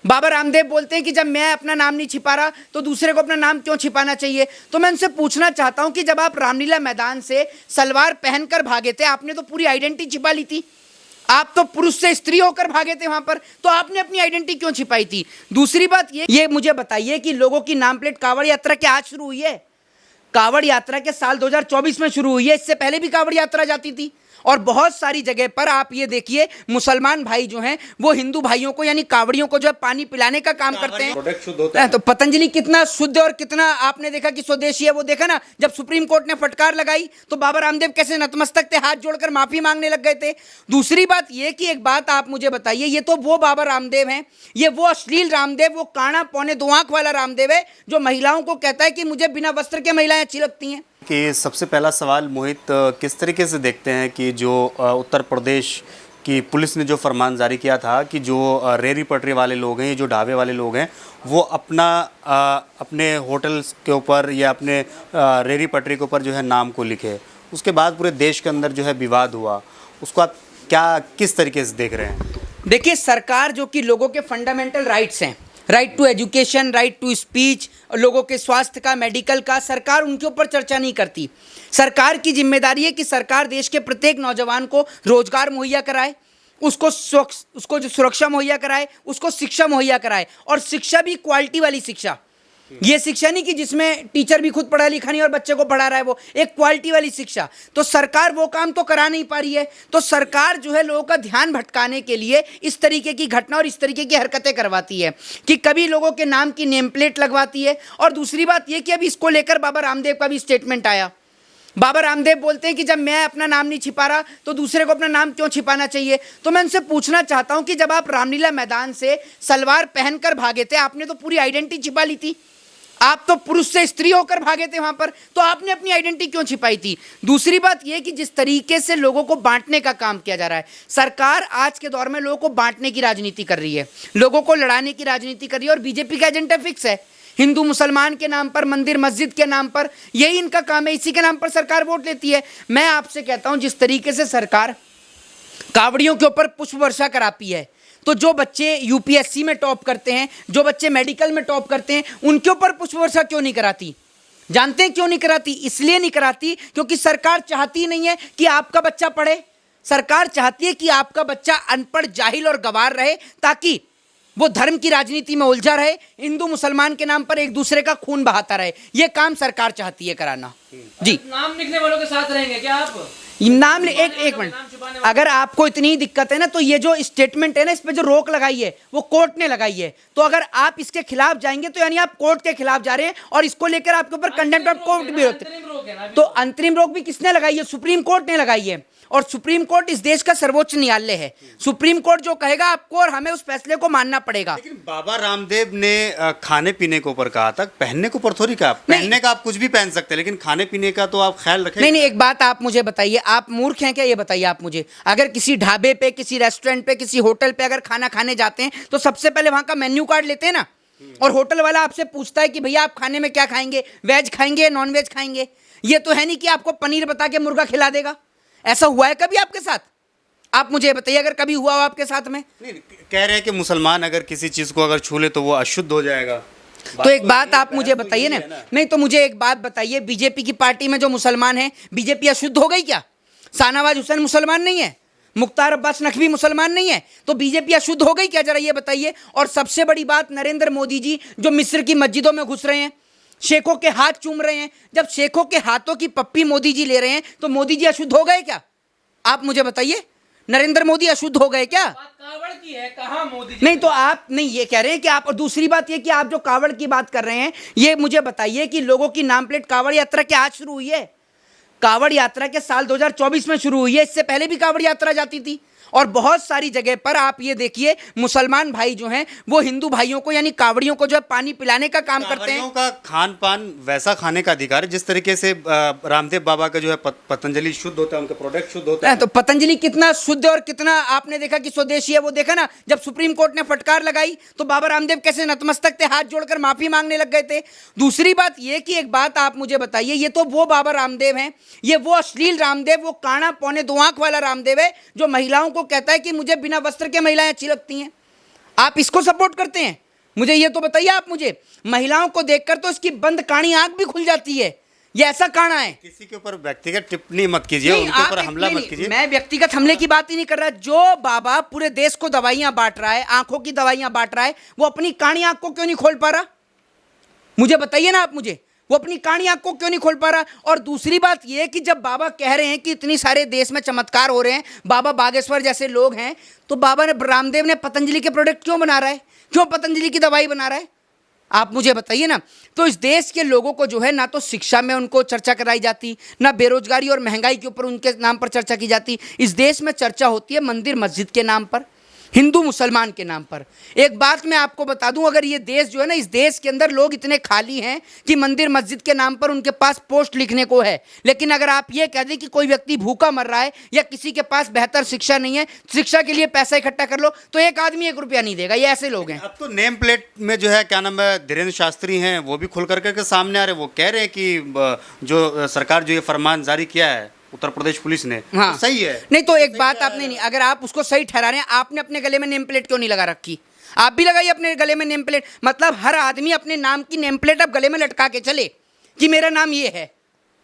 बाबा रामदेव बोलते हैं कि जब मैं अपना नाम नहीं छिपा रहा तो दूसरे को अपना नाम क्यों छिपाना चाहिए। तो मैं उनसे पूछना चाहता हूं कि जब आप रामलीला मैदान से सलवार पहनकर भागे थे, आपने तो पूरी आइडेंटिटी छिपा ली थी। आप तो पुरुष से स्त्री होकर भागे थे वहां पर, तो आपने अपनी आइडेंटिटी क्यों छिपाई थी। दूसरी बात ये मुझे बताइए कि लोगों की नाम प्लेट कांवड़ यात्रा क्या आज शुरू हुई है? कांवड़ यात्रा के साल 2024 में शुरू हुई है, इससे पहले भी कांवड़ यात्रा जाती थी। और बहुत सारी जगह पर आप ये देखिए, मुसलमान भाई जो हैं वो हिंदू भाइयों को यानी कांवड़ियों को जो है पानी पिलाने का काम करते हैं। प्रोडक्ट शुद्ध होता है। तो पतंजलि कितना शुद्ध और कितना आपने देखा कि स्वदेशी है, वो देखा ना। जब सुप्रीम कोर्ट ने फटकार लगाई तो बाबा रामदेव कैसे नतमस्तक थे, हाथ जोड़कर माफी मांगने लग गए थे। दूसरी बात ये कि एक बात आप मुझे बताइए, ये तो वो बाबा रामदेव हैं, ये वो अश्लील रामदेव, वो काना पौने दो आंख वाला रामदेव है जो महिलाओं को कहता है कि मुझे बिना वस्त्र के महिलाएं अच्छी लगती हैं। कि सबसे पहला सवाल मोहित, किस तरीके से देखते हैं कि जो उत्तर प्रदेश की पुलिस ने जो फरमान जारी किया था कि जो रेहड़ी पटरी वाले लोग हैं, ये जो ढाबे वाले लोग हैं, वो अपने होटल्स के ऊपर या अपने रेहड़ी पटरी के ऊपर जो है नाम को लिखे, उसके बाद पूरे देश के अंदर जो है विवाद हुआ, उसको आप किस तरीके से देख रहे हैं? देखिए, सरकार जो कि लोगों के फंडामेंटल राइट्स हैं, right to education, right to speech, लोगों के स्वास्थ्य का, मेडिकल का, सरकार उनके ऊपर चर्चा नहीं करती। सरकार की जिम्मेदारी है कि सरकार देश के प्रत्येक नौजवान को रोजगार मुहैया कराए, उसको जो सुरक्षा मुहैया कराए, उसको शिक्षा मुहैया कराए, और शिक्षा भी क्वालिटी वाली शिक्षा। ये शिक्षा नहीं कि जिसमें टीचर भी खुद पढ़ा लिखा नहीं और बच्चे को पढ़ा रहा है, वो एक क्वालिटी वाली शिक्षा। तो सरकार वो काम तो करा नहीं पा रही है। तो सरकार जो है लोगों का ध्यान भटकाने के लिए इस तरीके की घटना और इस तरीके की हरकतें करवाती है कि कभी लोगों के नाम की नेम प्लेट लगवाती है। और दूसरी बात ये कि अब इसको लेकर बाबा रामदेव का भी स्टेटमेंट आया। बाबा रामदेव बोलते हैं कि जब मैं अपना नाम नहीं छिपा रहा तो दूसरे को अपना नाम क्यों छिपाना चाहिए। तो मैं उनसे पूछना चाहता हूं कि जब आप रामलीला मैदान से सलवार पहनकर भागे थे, आपने तो पूरी आइडेंटिटी छिपा ली थी। आप तो पुरुष से स्त्री होकर भागे थे वहां पर, तो आपने अपनी आइडेंटिटी क्यों छिपाई थी। दूसरी बात यह कि जिस तरीके से लोगों को बांटने का काम किया जा रहा है, सरकार आज के दौर में लोगों को बांटने की राजनीति कर रही है, लोगों को लड़ाने की राजनीति कर रही है। और बीजेपी का एजेंडा फिक्स है, हिंदू मुसलमान के नाम पर, मंदिर मस्जिद के नाम पर, यही इनका काम है, इसी के नाम पर सरकार वोट लेती है। मैं आपसे कहता हूं, जिस तरीके से सरकार कावड़ियों के ऊपर पुष्प वर्षा कराती है, तो जो बच्चे यूपीएससी में टॉप करते हैं, जो बच्चे मेडिकल में टॉप करते हैं, उनके ऊपर पुष्प वर्षा क्यों नहीं कराती? जानते हैं क्यों नहीं कराती? इसलिए नहीं कराती क्योंकि सरकार चाहती नहीं है कि आपका बच्चा पढ़े। सरकार चाहती है कि आपका बच्चा अनपढ़, जाहिल और गंवार रहे, ताकि वो धर्म की राजनीति में उलझा रहे, हिंदू मुसलमान के नाम पर एक दूसरे का खून बहाता रहे। ये काम सरकार चाहती है कराना। जी, नाम लिखने वालों के साथ रहेंगे क्या आप? नाम एक मिनट, अगर आपको इतनी दिक्कत है ना, तो ये जो स्टेटमेंट है ना, इस पे जो रोक लगाई है वो कोर्ट ने लगाई है। तो अगर आप इसके खिलाफ जाएंगे तो यानी आप कोर्ट के खिलाफ जा रहे हैं, और इसको लेकर आपके ऊपर कंटेम्प्ट ऑफ कोर्ट भी होते हैं। तो अंतरिम रोक भी किसने लगाई है? सुप्रीम कोर्ट ने लगाई है। और सुप्रीम कोर्ट इस देश का सर्वोच्च न्यायालय है। सुप्रीम कोर्ट जो कहेगा आपको और हमें उस फैसले को मानना पड़ेगा। लेकिन बाबा रामदेव ने खाने पीने के ऊपर कहा था, पहनने के ऊपर थोड़ी कहा। पहनने का आप कुछ भी पहन सकते हैं, लेकिन खाने पीने का तो आप ख्याल रखें। नहीं, एक बात आप मुझे बताइए, आप मूर्ख हैं क्या? ये बताइए आप मुझे। अगर किसी ढाबे पे, किसी रेस्टोरेंट पे, किसी होटल पे अगर खाना खाने जाते हैं तो सबसे पहले वहां का मेन्यू कार्ड लेते हैं ना, और होटल वाला आपसे पूछता है कि भैया आप खाने में क्या खाएंगे, वेज खाएंगे या नॉन वेज खाएंगे। ये तो है नहीं कि आपको पनीर बता के मुर्गा खिला देगा। ऐसा हुआ है कभी आपके साथ? आप मुझे बताइए अगर कभी हुआ हो आपके साथ में। नहीं, कह रहे हैं कि मुसलमान अगर किसी चीज को अगर छू ले तो वो अशुद्ध हो जाएगा। तो एक बात आप मुझे बताइए ना। नहीं तो मुझे एक बात बताइए, बीजेपी की पार्टी में जो मुसलमान हैं, बीजेपी अशुद्ध हो गई क्या? शाहनवाज हुसैन मुसलमान नहीं है, मुख्तार अब्बास नकवी मुसलमान नहीं है, तो बीजेपी अशुद्ध हो गई क्या? जरा ये बताइए। और सबसे बड़ी बात, नरेंद्र मोदी जी जो मिस्र की मस्जिदों में घुस रहे हैं, शेखों के हाथ चूम रहे हैं, जब शेखों के हाथों की पप्पी मोदी जी ले रहे हैं तो मोदी जी अशुद्ध हो गए क्या? आप मुझे बताइए, नरेंद्र मोदी अशुद्ध हो गए क्या? कावड़ की है, कहाँ मोदी जी? नहीं तो आप नहीं ये कह रहे हैं कि आप, और दूसरी बात ये कि आप जो कावड़ की बात कर रहे हैं, ये मुझे बताइए कि लोगों की नाम प्लेट कावड़ यात्रा क्या आज शुरू हुई है? कावड़ यात्रा के साल 2024 में शुरू हुई है, इससे पहले भी कावड़ यात्रा जाती थी। और बहुत सारी जगह पर आप ये देखिए, मुसलमान भाई जो हैं वो हिंदू भाइयों को यानी कावड़ियों को जो है पानी पिलाने का काम करते हैं। का खान पान वैसा खाने का अधिकार है जिस तरीके से रामदेव बाबा का जो है पतंजलि शुद्ध होता है, उनका प्रोडक्ट शुद्ध होता है। तो पतंजलि कितना शुद्ध और कितना आपने देखा कि स्वदेशी है, वो देखा ना। जब सुप्रीम कोर्ट ने फटकार लगाई तो बाबा रामदेव कैसे नतमस्तक थे, हाथ जोड़कर माफी मांगने लग गए थे। दूसरी बात ये कि एक बात आप मुझे बताइए, ये तो वो बाबा रामदेव हैं, ये वो अश्लील रामदेव, वो काना पौने दो आंख वाला रामदेव है जो महिलाओं को कहता है कि मुझे बिना वस्त्र के महिलाएं अच्छी लगती हैं। आप इसको सपोर्ट करते हैं? मुझे ये तो बताइए आप मुझे। महिलाओं को देखकर तो इसकी बंद काणी आंख भी खुल जाती है। ये ऐसा काना है। किसी के ऊपर व्यक्तिगत टिप्पणी मत कीजिए, नहीं, उनके ऊपर आप हमला नहीं, मत कीजिए। मैं व्यक्तिगत हमले की बात ही नहीं कर रहा। जो बाबा पूरे देश को दवाइयां बांट रहा है, आंखों की दवाइयां बांट रहा है, वो अपनी काणी आंख को क्यों नहीं खोल पा रहा? मुझे बताइए ना आप मुझे, वो अपनी काणी आंख को क्यों नहीं खोल पा रहा? और दूसरी बात यह कि जब बाबा कह रहे हैं कि इतनी सारे देश में चमत्कार हो रहे हैं, बाबा बागेश्वर जैसे लोग हैं, तो बाबा ने, रामदेव ने पतंजलि के प्रोडक्ट क्यों बना रहा है? क्यों पतंजलि की दवाई बना रहा है? आप मुझे बताइए ना। तो इस देश के लोगों को जो है ना तो शिक्षा में उनको चर्चा कराई जाती, ना बेरोजगारी और महंगाई के ऊपर उनके नाम पर चर्चा की जाती। इस देश में चर्चा होती है मंदिर मस्जिद के नाम पर, हिंदू मुसलमान के नाम पर। एक बात मैं आपको बता दूं, अगर ये देश जो है ना, इस देश के अंदर लोग इतने खाली हैं कि मंदिर मस्जिद के नाम पर उनके पास पोस्ट लिखने को है, लेकिन अगर आप ये कह दें कि कोई व्यक्ति भूखा मर रहा है या किसी के पास बेहतर शिक्षा नहीं है, शिक्षा के लिए पैसा इकट्ठा कर लो, तो एक आदमी 1 रुपया नहीं देगा। ये ऐसे लोग हैं। अब तो नेम प्लेट में जो है क्या नाम है, धीरेन्द्र शास्त्री हैं, वो भी खुल करके के सामने आ रहे हैं। वो कह रहे हैं कि जो सरकार जो ये फरमान जारी किया है उत्तर प्रदेश पुलिस ने, हाँ, तो सही है। नहीं तो एक बात आपने नहीं, अगर आप उसको सही ठहरा रहे हैं, आपने अपने गले में नेम प्लेट क्यों नहीं लगा रखी? आप भी लगाइए अपने गले में नेम प्लेट। मतलब हर आदमी अपने नाम की नेम प्लेट अब गले में लटका के चले कि मेरा नाम ये है।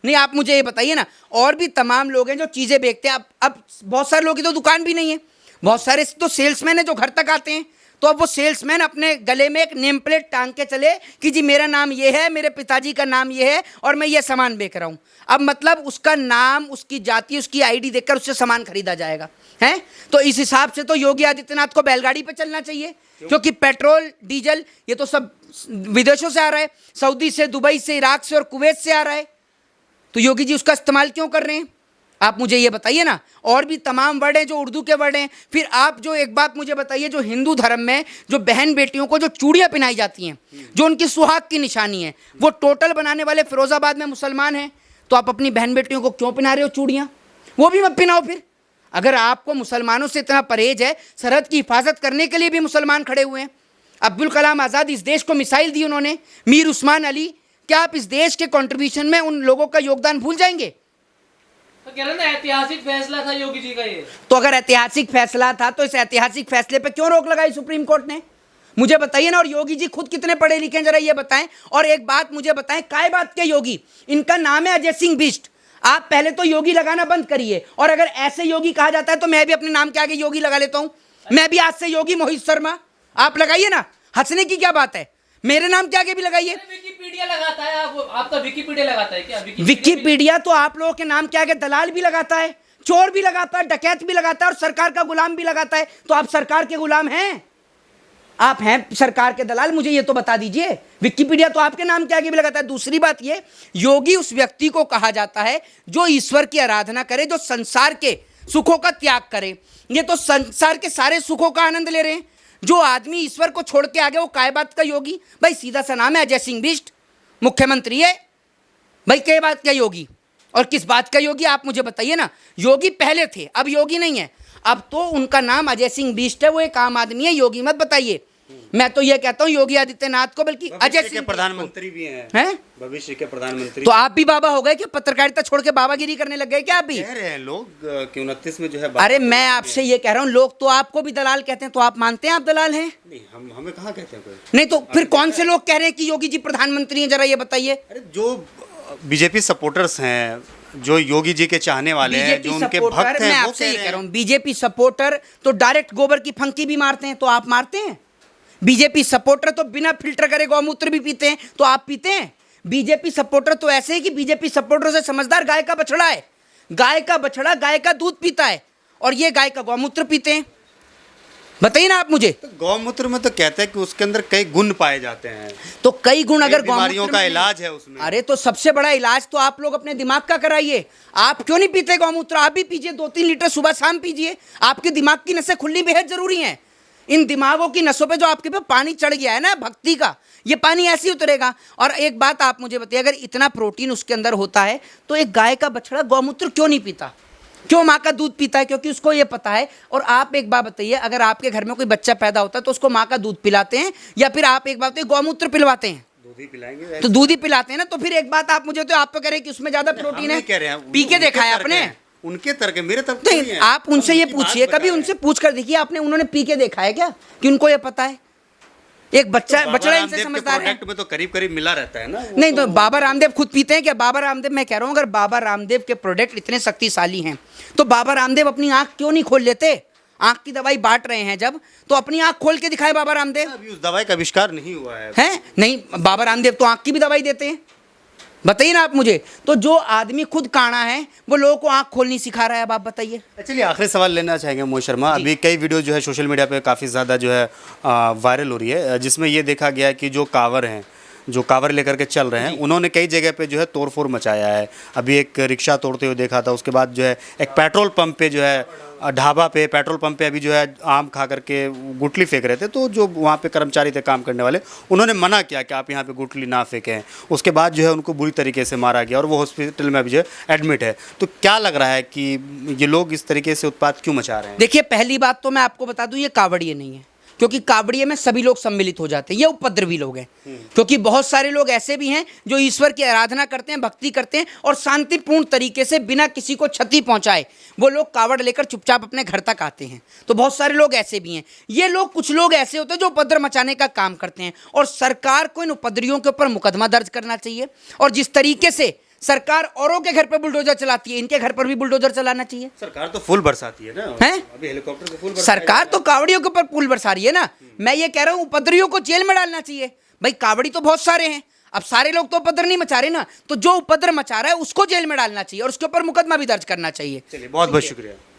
नहीं, आप मुझे ये बताइए ना। और भी तमाम लोग हैं जो चीज़ें बेचते हैं। अब बहुत सारे लोगों की तो दुकान भी नहीं है, बहुत सारे तो सेल्समैन है जो घर तक आते हैं। तो अब वो सेल्समैन अपने गले में एक नेम प्लेट टांग के चले कि जी मेरा नाम ये है, मेरे पिताजी का नाम ये है और मैं ये सामान बेच रहा हूँ। अब मतलब उसका नाम, उसकी जाति, उसकी आईडी देखकर उससे सामान खरीदा जाएगा, हैं? तो इस हिसाब से तो योगी आदित्यनाथ को बैलगाड़ी पे चलना चाहिए, क्योंकि पेट्रोल डीजल ये तो सब विदेशों से आ रहा है, सऊदी से, दुबई से, इराक से और कुवैत से आ रहा है। तो योगी जी उसका इस्तेमाल क्यों कर रहे हैं? आप मुझे ये बताइए ना। और भी तमाम वर्ड हैं जो उर्दू के वर्ड हैं। फिर आप जो एक बात मुझे बताइए, जो हिंदू धर्म में जो बहन बेटियों को जो चूड़ियाँ पहनाई जाती हैं, जो उनकी सुहाग की निशानी है, वो टोटल बनाने वाले फिरोजाबाद में मुसलमान हैं। तो आप अपनी बहन बेटियों को क्यों पहना रहे हो चूड़ियाँ? वो भी मत पहनाओ फिर। अगर आपको मुसलमानों से इतना परहेज है, सरहद की हिफाजत करने के लिए भी मुसलमान खड़े हुए हैं। अब्दुल कलाम आज़ाद इस देश को मिसाइल दी उन्होंने, मीर उस्मान अली। क्या आप इस देश के कंट्रीब्यूशन में उन लोगों का योगदान भूल जाएंगे? तो कह रहे ना ऐतिहासिक फैसला था योगी जी का ये। तो अगर ऐतिहासिक फैसला था तो इस ऐतिहासिक फैसले पे क्यों रोक लगाई सुप्रीम कोर्ट ने? मुझे बताइए ना। और योगी जी खुद कितने पढ़े लिखे हैं जरा ये बताएं। और एक बात मुझे बताएं, काय बात के योगी? इनका नाम है अजय सिंह बिष्ट। आप पहले तो योगी लगाना बंद करिए, और अगर ऐसे योगी कहा जाता है तो मैं भी अपने नाम के आगे योगी लगा लेता हूं। मैं भी आज से योगी मोहित शर्मा। आप लगाइए ना, हंसने की क्या बात है? मेरे नाम के आगे भी लगाइए। विकिपीडिया लगाता है आप तो विकिपीडिया लगाता है क्या? विकिपीडिया तो आप लोगों के नाम के आगे दलाल भी लगाता है, चोर भी लगाता है, डकैत भी लगाता है और सरकार का गुलाम भी लगाता है। तो आप सरकार के गुलाम हैं? आप हैं सरकार के दलाल? मुझे ये तो बता दीजिए। विकिपीडिया तो आपके नाम के आगे भी लगाता है। दूसरी बात ये, योगी उस व्यक्ति को कहा जाता है जो ईश्वर की आराधना करे, जो संसार के सुखों का त्याग करे। ये तो संसार के सारे सुखों का आनंद ले रहे हैं। जो आदमी ईश्वर को छोड़ के आगे, वो काय बात का योगी? भाई सीधा सा नाम है अजय सिंह बिष्ट, मुख्यमंत्री है भाई। क्या बात का योगी और किस बात का योगी? आप मुझे बताइए ना। योगी पहले थे, अब योगी नहीं है। अब तो उनका नाम अजय सिंह बिष्ट है, वो एक आम आदमी है। योगी मत बताइए। मैं तो ये कहता हूँ योगी आदित्यनाथ को, बल्कि अजय सिंह प्रधानमंत्री भी हैं, भविष्य के प्रधानमंत्री। तो आप भी बाबा हो गए क्या? पत्रकारिता छोड़ के बाबागिरी करने लग गए क्या आप भी? कह रहे हैं लोग कि 29 में जो है। अरे मैं आपसे ये कह रहा हूँ, लोग तो आपको भी दलाल कहते हैं, तो आप मानते हैं आप दलाल हैं? नहीं, हमें कहाँ कहते हैं कोई। नहीं तो फिर कौन से लोग कह रहे हैं कि योगी जी प्रधानमंत्री हैं? जरा ये बताइए। अरे जो बीजेपी सपोर्टर्स हैं, जो योगी जी के चाहने वाले हैं, जो उनके भक्त हैं, मैं आपसे ये कह रहा हूँ, बीजेपी सपोर्टर तो डायरेक्ट गोबर की फंकी भी मारते हैं, तो आप मारते हैं? बीजेपी सपोर्टर तो बिना फिल्टर करे गौमूत्र भी पीते हैं, तो आप पीते हैं? बीजेपी सपोर्टर तो ऐसे है कि बीजेपी सपोर्टर से समझदार गाय का बछड़ा है। गाय का बछड़ा गाय का दूध पीता है और ये गाय का गौमूत्र पीते हैं। बताइए ना आप मुझे। तो गौमूत्र में तो कहते हैं कि उसके अंदर कई गुण पाए जाते हैं। तो कई गुण अगर बीमारियों का इलाज है उसमें। अरे तो सबसे बड़ा इलाज तो आप लोग अपने दिमाग का कराइए। आप क्यों नहीं पीते गौमूत्र? आप भी पीजिए, 2-3 लीटर सुबह शाम पीजिए। आपके दिमाग की नसें खुलनी बेहद जरूरी हैं। इन दिमागों की नसों पे जो आपके पे पानी चढ़ गया है ना भक्ति का, ये पानी ऐसे ही उतरेगा। और एक बात आप मुझे बताइए, अगर इतना प्रोटीन उसके अंदर होता है तो एक गाय का बछड़ा गौमूत्र क्यों नहीं पीता? क्यों माँ का दूध पीता है? क्योंकि उसको ये पता है। और आप एक बात बताइए, अगर आपके घर में कोई बच्चा पैदा होता है तो उसको माँ का दूध पिलाते हैं या फिर आप एक बात बताइए गौमूत्र पिलवाते हैं? दूध ही पिलाएंगे। तो दूध ही पिलाते हैं ना। तो फिर एक बात आप मुझे, तो आप तो कह रहे हैं कि उसमें ज्यादा प्रोटीन है। कह रहे हैं पी के देखा है आपने? उनके तर्क है, मेरे तर्क तो नहीं नहीं, है। आप उनसे हम ये उनकी बात पूछिए, बता कभी रहे हैं। उनसे पूछ कर देखिए, आपने उन्होंने पी के देखा है क्या कि उनको ये पता है? एक बच्चा बाबा बछड़ा इनसे रामदेव के समझदार है। प्रोडक्ट में तो करीब करीब मिला रहता है ना वो नहीं तो बाबा रामदेव खुद पीते हैं क्या? बाबा रामदेव, मैं कह रहा हूं अगर बाबा रामदेव के प्रोडक्ट इतने शक्तिशाली हैं तो बाबा रामदेव अपनी आंख क्यों नहीं खोल लेते? आंख की दवाई बांट रहे हैं जब, तो अपनी आंख खोल के दिखाए बाबा रामदेव। अभी उस दवाई का आविष्कार नहीं हुआ है। हैं? नहीं, बाबा रामदेव तो आंख की भी दवाई देते हैं। बताइए ना आप मुझे, तो जो आदमी खुद काना है वो लोगों को आंख खोलनी सिखा रहा है, अब आप बताइए। चलिए आखिरी सवाल लेना चाहेंगे मोहित शर्मा। अभी कई वीडियो जो है सोशल मीडिया पे काफ़ी ज़्यादा जो है वायरल हो रही है, जिसमें ये देखा गया है कि जो कांवर हैं, जो कांवर लेकर के चल रहे हैं, उन्होंने कई जगह पे जो है तोड़फोड़ मचाया है। अभी एक रिक्शा तोड़ते हुए देखा था, उसके बाद जो है एक पेट्रोल पंप पे जो है ढाबा पे, पेट्रोल पंप पे अभी जो है आम खा करके गुटली फेंक रहे थे, तो जो वहाँ पे कर्मचारी थे काम करने वाले, उन्होंने मना किया कि आप यहाँ पे गुटली ना फेंकें। उसके बाद जो है उनको बुरी तरीके से मारा गया और वो हॉस्पिटल में अभी जो है एडमिट है। तो क्या लग रहा है कि ये लोग इस तरीके से उत्पात क्यों मचा रहे हैं? देखिए, पहली बात तो मैं आपको बता दूं, ये कावड़िए नहीं है, क्योंकि कावड़िए में सभी लोग सम्मिलित हो जाते हैं, ये उपद्रवी लोग हैं। क्योंकि बहुत सारे लोग ऐसे भी हैं जो ईश्वर की आराधना करते हैं, भक्ति करते हैं और शांतिपूर्ण तरीके से बिना किसी को क्षति पहुंचाए वो लोग कावड़ लेकर चुपचाप अपने घर तक आते हैं। तो बहुत सारे लोग ऐसे भी हैं। ये लोग, कुछ लोग ऐसे होते हैं जो उपद्रव मचाने का काम करते हैं, और सरकार को इन उपद्रवियों के ऊपर मुकदमा दर्ज करना चाहिए। और जिस तरीके से सरकार औरों के घर पर बुलडोजर चलाती है, इनके घर पर भी बुलडोजर चलाना चाहिए। सरकार तो फुल बरसाती है ना, हैं? अभी हेलीकॉप्टर को फुल सरकार तो कावड़ियों के ऊपर पुल बरसा रही है ना। मैं ये कह रहा हूं उपद्रवियों को जेल में डालना चाहिए। भाई कावड़ी तो बहुत सारे हैं, अब सारे लोग तो उपद्रव नहीं मचा रहे ना, तो जो उपद्रव मचा रहा है उसको जेल में डालना चाहिए और उसके ऊपर मुकदमा भी दर्ज करना चाहिए। चलिए बहुत बहुत शुक्रिया।